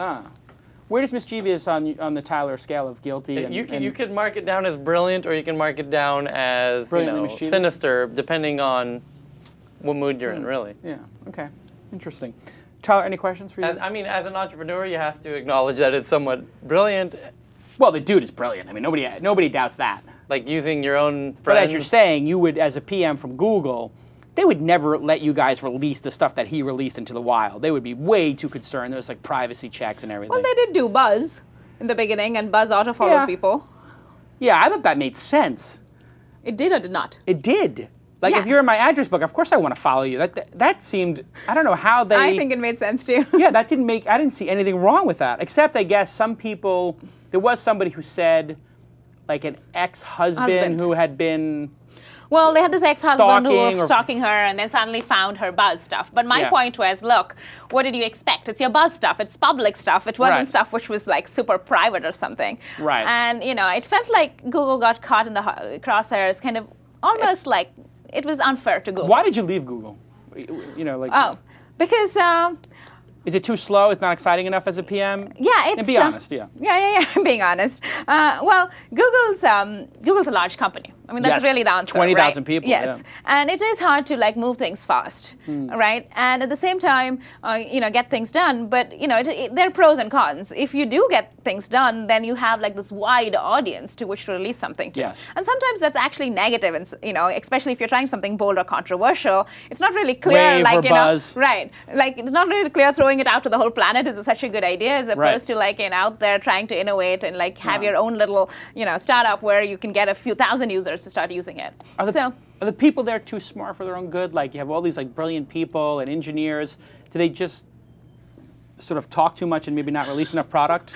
Where does mischievous on the Tyler scale of guilty? You could mark it down as brilliant, or you can mark it down as sinister, depending on what mood you're in, really. Yeah, okay. Interesting. Tyler, any questions for you? As an entrepreneur, you have to acknowledge that it's somewhat brilliant. Well, the dude is brilliant. I mean, nobody doubts that. Like using your own friends. But as you're saying, you would, as a PM from Google, they would never let you guys release the stuff that he released into the wild. They would be way too concerned. There's like privacy checks and everything. Well, they did do Buzz in the beginning, and Buzz auto-followed people. Yeah, I thought that made sense. It did or did not? It did. Like, if you're in my address book, of course I want to follow you. That seemed, I don't know how they... I think it made sense too. Yeah, I didn't see anything wrong with that. Except, I guess, some people, there was somebody who said, like an ex-husband who had been... Well, they had this ex-husband who was or- stalking her and then suddenly found her Buzz stuff. But my point was, look, what did you expect? It's your Buzz stuff. It's public stuff. It wasn't stuff which was like super private or something. Right. And, it felt like Google got caught in the crosshairs, kind of almost like it was unfair to Google. Why did you leave Google? Because... is it too slow? It's not exciting enough as a PM? Yeah, it's... And be honest, Yeah, being honest. Well, Google's a large company. I mean, that's really the answer, 20,000 people, Yes. And it is hard to, move things fast, right? And at the same time, get things done. But, there are pros and cons. If you do get things done, then you have, this wide audience to which to release something to. Yes. And sometimes that's actually negative, and, especially if you're trying something bold or controversial. It's not really clear, Wave or buzz. Right. It's not really clear throwing it out to the whole planet is such a good idea, as opposed to out there trying to innovate and have your own little startup where you can get a few thousand users to start using it. Are the people there too smart for their own good? Like, you have all these brilliant people and engineers. Do they just sort of talk too much and maybe not release enough product?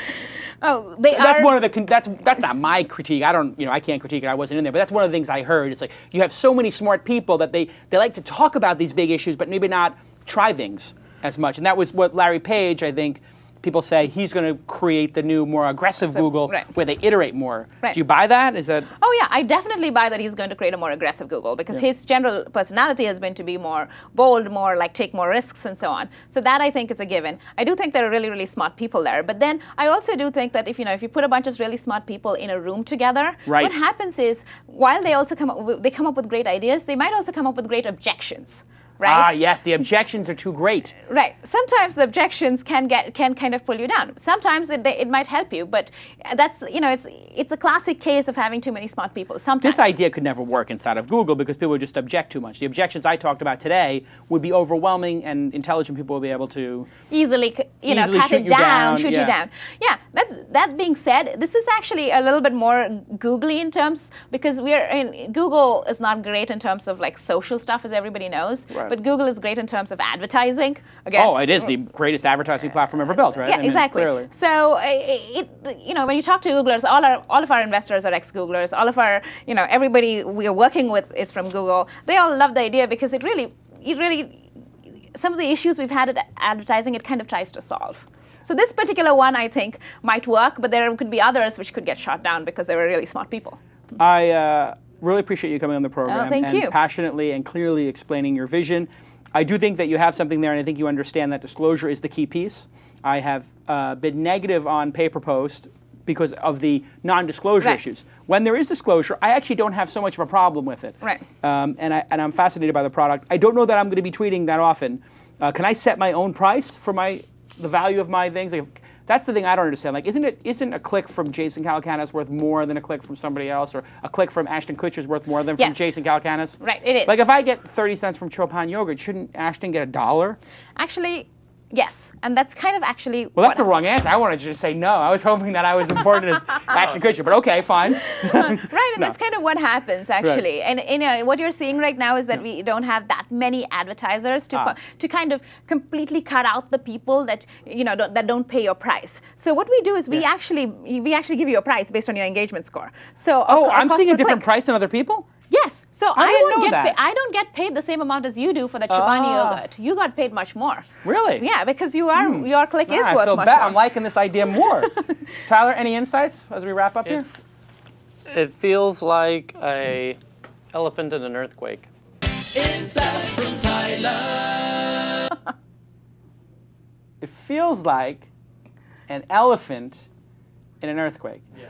Oh, that's one of the that's not my critique. I can't critique it. I wasn't in there, but that's one of the things I heard. It's like you have so many smart people that they like to talk about these big issues, but maybe not try things as much. And that was what Larry Page, I think, people say he's going to create the new, more aggressive Google where they iterate more. Right. Do you buy that? Is that? Oh yeah, I definitely buy that he's going to create a more aggressive Google, because his general personality has been to be more bold, more take more risks and so on. So that I think is a given. I do think there are really, really smart people there. But then I also do think that if you put a bunch of really smart people in a room together, what happens is while they also come up with great ideas, they might also come up with great objections. right? Ah, yes, the objections are too great. Right. Sometimes the objections can kind of pull you down. Sometimes it might help you, but that's, it's a classic case of having too many smart people. Sometimes This idea could never work inside of Google because people would just object too much. The objections I talked about today would be overwhelming, and intelligent people would be able to easily cut it down, shoot you down. Yeah. That being said, this is actually a little bit more googly in terms, because Google is not great in terms of like social stuff, as everybody knows. Right. But Google is great in terms of advertising. Again, it is the greatest advertising platform ever built, right? Yeah, exactly. Clearly. So, when you talk to Googlers, all of our investors are ex-Googlers. All of our, everybody we are working with is from Google. They all love the idea because it really, some of the issues we've had at advertising, it kind of tries to solve. So this particular one, I think, might work, but there could be others which could get shot down because they were really smart people. I really appreciate you coming on the program thank and you. passionately and clearly explaining your vision. I do think that you have something there, and I think you understand that disclosure is the key piece. I have been negative on pay-per-post because of the non-disclosure issues. When there is disclosure, I actually don't have so much of a problem with it. Right. And I'm fascinated by the product. I don't know that I'm going to be tweeting that often. Can I set my own price for the value of my things? Like, that's the thing I don't understand. Like, isn't a click from Jason Calacanis worth more than a click from somebody else, or a click from Ashton Kutcher is worth more than from Jason Calacanis? Right, it is. Like, if I get 30 cents from Chopin Yogurt, shouldn't Ashton get $1? Actually, yes, and that's kind of actually. Well, that's the wrong answer. I wanted you to say no. I was hoping that I was important as Ashton Kutcher, but okay, fine. Right, and that's kind of what happens actually. Right. And what you're seeing right now is that we don't have that many advertisers to kind of completely cut out the people that that don't pay your price. So what we do is we actually give you a price based on your engagement score. So I'm seeing a different price than other people? Yes. So I don't get paid the same amount as you do for the Chobani yogurt. You got paid much more. Really? Yeah, because your click is worth I feel much bad. more. I'm liking this idea more. Tyler, any insights as we wrap up here? It feels like a elephant in an earthquake. Insights from Tyler. It feels like an elephant in an earthquake. Yeah.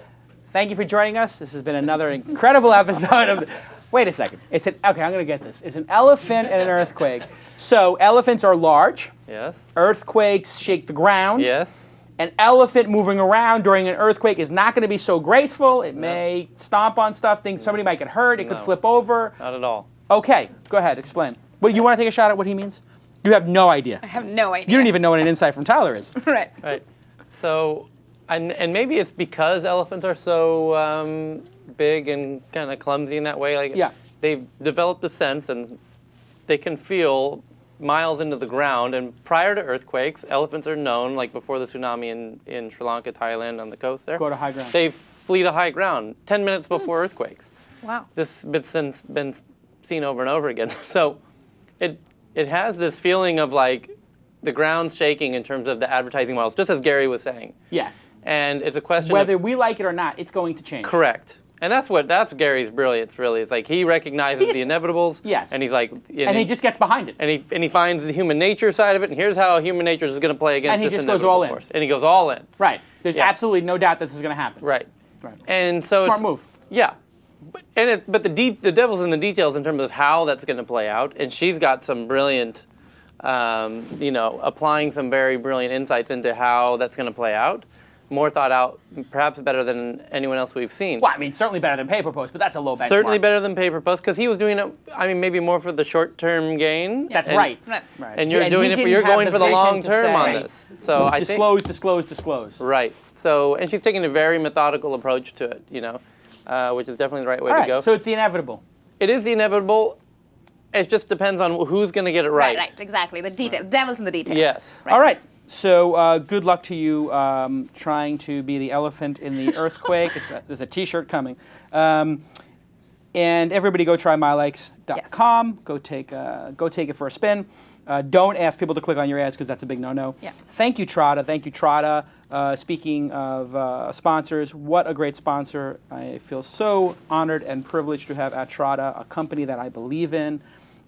Thank you for joining us. This has been another incredible episode of... Wait a second. Okay, I'm going to get this. It's an elephant in an earthquake. So elephants are large. Yes. Earthquakes shake the ground. Yes. An elephant moving around during an earthquake is not going to be so graceful. It may stomp on stuff. Somebody might get hurt. It could flip over. Not at all. Okay, go ahead. Explain. You want to take a shot at what he means? You have no idea. I have no idea. You don't even know what an insight from Tyler is. Right. Right. So, and maybe it's because elephants are so big and kind of clumsy in that way. Like, they've developed a sense, and they can feel miles into the ground. And prior to earthquakes, elephants are known, like before the tsunami in Sri Lanka, Thailand, on the coast there. Go to high ground. They flee to high ground 10 minutes before earthquakes. Wow. This has been seen over and over again. So it has this feeling of like the ground's shaking in terms of the advertising models, just as Gary was saying. Yes. And it's a question whether we like it or not, it's going to change. Correct. And that's Gary's brilliance, really. It's like he recognizes the inevitables. Yes. And he's like... And he just gets behind it. And he finds the human nature side of it, and here's how human nature is going to play against this inevitable. And he just goes all in. Force. And he goes all in. Right. There's absolutely no doubt this is going to happen. Right. Right. And so Smart move. Yeah. But the devil's in the details in terms of how that's going to play out. And she's got some brilliant, applying some very brilliant insights into how that's going to play out. More thought out, perhaps better than anyone else we've seen. Well, I mean, certainly better than pay-per-post, but that's a low benchmark. Certainly better than pay-per-post, because he was doing it, maybe more for the short-term gain. That's right. And you're doing it, you're going for the long term on this. So I think disclose. Right. So, and she's taking a very methodical approach to it, which is definitely the right way to go. So it's the inevitable. It is the inevitable. It just depends on who's going to get it right. Right, exactly. The detail. Devil's in the details. Yes. Right. All right. So good luck to you trying to be the elephant in the earthquake. There's a T-shirt coming. And everybody go try MyLikes.com. Yes. Go take it for a spin. Don't ask people to click on your ads because that's a big no-no. Yeah. Thank you, Trada. Thank you, Trada. Speaking of sponsors, what a great sponsor. I feel so honored and privileged to have at Trada, a company that I believe in.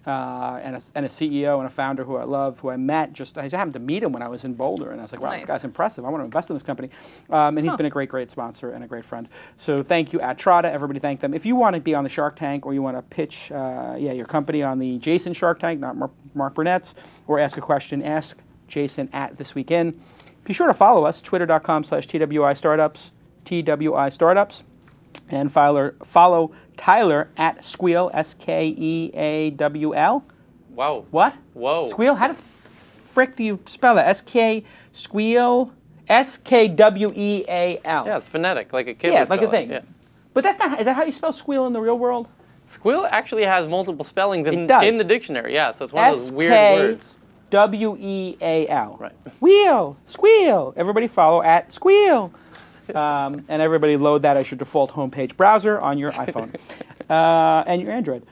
and a CEO and a founder who I love, who I met. I just happened to meet him when I was in Boulder, and I was like, wow, this guy's impressive. I want to invest in this company. And he's been a great sponsor and a great friend. So thank you at Trada. Everybody thank them. If you want to be on the Shark Tank, or you want to pitch your company on the Jason Shark Tank, not Mark Burnett's, or ask a question, ask Jason at This Week In. Be sure to follow us, twitter.com/TWI Startups, TWI Startups. And follow Tyler at Squeal, SKEAWL. Wow. What? Whoa. Squeal? How the frick do you spell that? Squeal, SKWEAL. Yeah, it's phonetic, like a kid. Yeah, would like spell a thing. Yeah. But is that how you spell squeal in the real world? Squeal actually has multiple spellings in the dictionary. Yeah, so it's one of those weird words. WEAL. Right. Wheel, squeal. Everybody follow at Squeal. And everybody load that as your default homepage browser on your iPhone and your Android.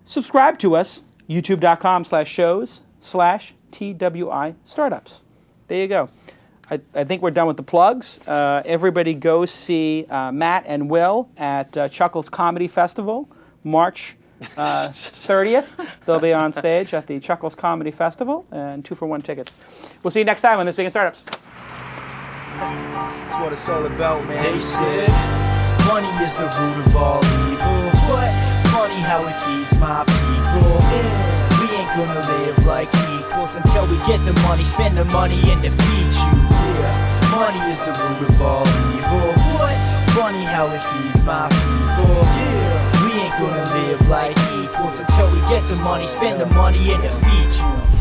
Subscribe to us, youtube.com/shows/TWI Startups. There you go. I think we're done with the plugs. Everybody go see Matt and Will at Chuckles Comedy Festival, March 30th. They'll be on stage at the Chuckles Comedy Festival, and 2-for-1 tickets. We'll see you next time on This Week in Startups. That's what it's all about, man. They said money is the root of all evil. What? Funny how it feeds my people. Yeah. We ain't gonna live like equals until we get the money, spend the money, and defeat you. Yeah. Money is the root of all evil. What? Funny how it feeds my people. Yeah. We ain't gonna live like equals until we get the money, spend the money, and defeat you.